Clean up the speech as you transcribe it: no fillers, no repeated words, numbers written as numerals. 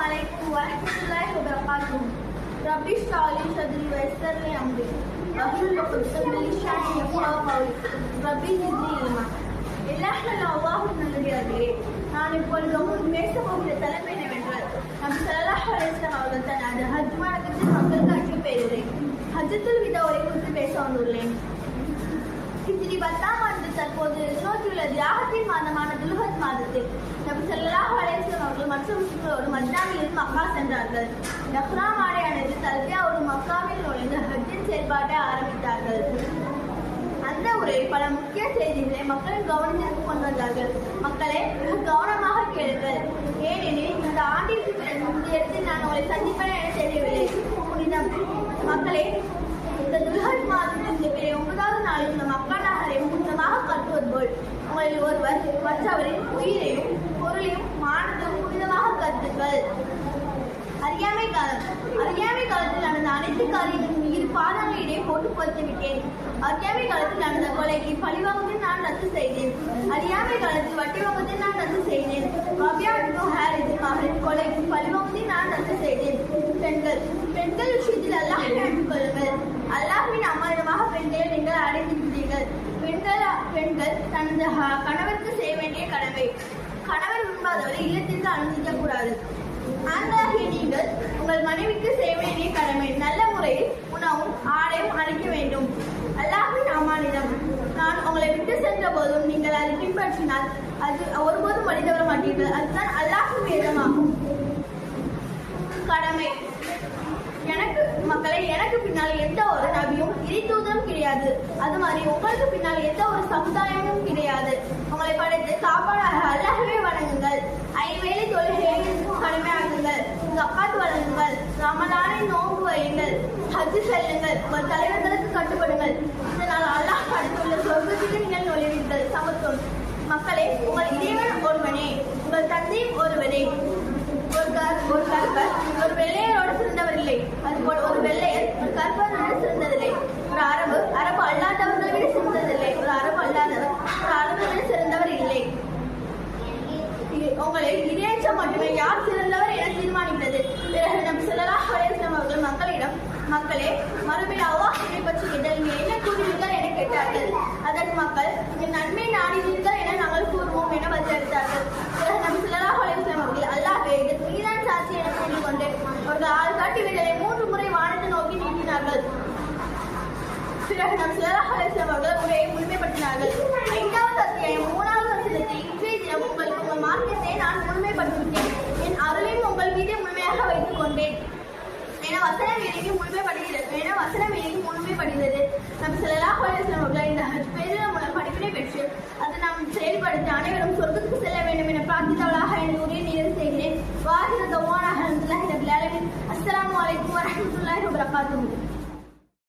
عليكم ورحمة الله وبركاته. ربي اشرح لي صدري ويسر لي أمري واحلل عقدة من لساني يفقهوا قولي. ربي زدني علما. அல்லாஹ்வின் நல்லடியார்களே, நான் இப்பொழுது உங்களுக்கு பேசப் போகிற தலைப்பு என்னவென்றால், நபி ஸல்லல்லாஹு அலைஹி வஸல்லம் அவர்கள் தனது ஹஜ் மாதத்தில் மக்களுக்கு அனுப்பி பெயரை ஹஜ்ஜத்துல் விதாவை குறித்து பேச வந்துள்ளேன். ஹிஜ்ரி 10ஆம் ஆண்டு தற்போது நோக்கியுள்ள தியாகத்தின் மாதமான துல்ஹஜ் மாதத்தில் நபி ஸல்லல்லாஹு அலைஹி வஸல்லம் அவர்கள் மற்ற முஸ்லிம்களோடு மதீனாவிலிருந்து மக்கா சென்றார்கள். இஹ்ராம் ஆடை அணிந்து தல்பியாவோடு மக்காவில் நுழைந்து ஹஜ்ஜின் செயல்பாட்டை ஆரம்பித்தார்கள். அந்த உரையில் பல முக்கிய செய்திகளை மக்களின் கவனத்திற்கு கொண்டு வந்தார்கள். மக்களே, கவனமாக கேளுங்கள். ஏனெனில் இந்த ஆண்டிற்கு பிறகு இந்த இடத்தில் நான் உங்களை சந்திப்பேன் என தெரியவில்லை. புனிதம் மக்களே, இந்த துல்ஹஜ் மாதத்தின் இந்த பிற 9வது நாளில் இந்த மக்கா நகரை புனிதமாக கட்டுவது போல் உங்களில் ஒருவர் மற்றவரின் உயிரையும் பொருளையும் மானத்தையும் புனிதமாக கருத்துங்கள். அறியாமை காலத்தில் நடந்த அனைத்து காரியங்களும் இரு பாதங்களிடையே போட்டு பொறுத்து விட்டேன். அறியாமை காலத்தில் நடந்த கொலைக்கு பழிவாங்கத்தில் நான் ரத்து செய்தேன். அறியாமை காலத்தில் வட்டி வாங்கத்தில் நான் ரத்து செய்தேன். மகளின் கொலைக்கு பழிவாங்கத்தில் நான் ரத்து செய்தேன். பெண்கள் விஷயத்தில் அல்லாஹ்வை அண்டிக் கொள்ளுங்கள். அல்லாஹ்வின் அமானிதமாக பெண்களை நீங்கள் அடைந்திருக்கிறீர்கள். பெண்கள் தனது கணவருக்கு செய்ய வேண்டிய கடமை. கணவர் விரும்பாதவரை இல்லத்திற்கு அனுமதிக்க கூடாது. ஆண்களாகிய நீங்கள் உங்கள் மனைவிக்கு செய்ய வேண்டிய கடமை நல்ல முறையில் உணவும் ஆடையும் அளிக்க வேண்டும். அல்லாஹ்வின் அமானிதம். நான் உங்களை விட்டு சென்ற போதும் நீங்கள் அதை பின்பற்றினால் அது ஒருபோதும் வழி தவற மாட்டீர்கள். அதுதான் அல்லாஹ்வின் வேதமாகும். கடமை. எனக்கு பின்னால் எந்த ஒரு நபியும் இறைத்தூதரும் கிடையாது. அது மாதிரி உங்களுக்கு பின்னால் எந்த ஒரு சமுதாயமும் கிடையாது. உங்களை படைத்து காப்பாடாக அல்லாஹ்வை வணங்குங்கள். 5 வேளை தொழுகையை கடமையாக்குங்கள். ஜக்காத் வழங்குங்கள். ரமலானை நோன்பு வையுங்கள். ஹஜ் செல்லுங்கள். உங்கள் தலைவர்களுக்கு கட்டுப்படுங்கள். இதனால் அல்லாஹ் படைத்துள்ள சொர்க்கத்துக்கு நீங்கள் நுழைவீர்கள். சமத்துவம். மக்களே, உங்கள் இறைவன் ஒருவனே, உங்கள் தந்தையும் ஒருவனே. ஒரு கற்பர் ஒரு வெள்ளையரோடு சிறந்தவர் இல்லை. அதுபோல் ஒரு வெள்ளையர் ஒரு கற்பரோடு சிறந்ததில்லை. ஒரு அரபு அல்லாதவர்களை விட சிறந்ததில்லை. ஒரு அரபு அல்லாதவர் ஒரு அரபை விட சிறந்தவர் இல்லை. உங்களை இறையச்சம் மட்டுமே யார் சிறந்தவர் என தீர்மானிக்கிறது. பிறகு நபி ஸல்லல்லாஹு அலைஹி வஸல்லம் அவர்கள் மக்களிடம், மக்களே, மறுமையில் அல்லாஹ்வை பற்றி கேட்டால் நீங்கள் என்ன கூறுவீர்கள் என கேட்டார்கள். அதற்கு மக்கள், நீங்கள் நன்மை நாடினீர்கள் என நாங்கள் கூறுவோம் என பதிலளித்தார்கள். பிறகு நபி ஸல்லல்லாஹு அலைஹி வஸல்லம் அவர்கள், அல்லாஹ்வே, இதற்கு நீதான் சாட்சி என கூறிக்கொண்டு அவர்கள் ஆள்காட்டி விரலை 3 முறை வானத்தை நோக்கி நீட்டினார்கள். பிறகு நபி ஸல்லல்லாஹு அலைஹி வஸல்லம் அவர்கள் உரையை முழுமைப்படுத்தினார்கள். 5வது அத்தியாயம் 3வது வசனத்தில், இன்றைய தினம் உங்களுக்கு உங்கள் மார்க்கத்தை நான் முழுமைப்படுத்திவிட்டேன். என் அருளையும் உங்கள் மீது முழுமையாக வைத்துக் கொண்டேன் என வசனம் இறங்கி முழுமைப்படுகிறது. நபி ஸல்லல்லாஹு அலைஹி வஸல்லம் அவர்கள் இந்த ஹஜ் பேரின் மூலம் படிப்பினை பெற்று அதை நாம் செயல்படுத்தி அனைவரும் சொர்க்கத்துக்கு செல்ல வேண்டும் என பிரார்த்தித்தவளாக எனது உரையை நிறைவு செய்கிறேன். வாஹிர தவானா அல்ஹம்துலில்லாஹி ரப்பில் ஆலமீன். அஸ்ஸலாமு அலைக்கும் வரஹ்மத்துல்லாஹி வபரகாத்துஹு.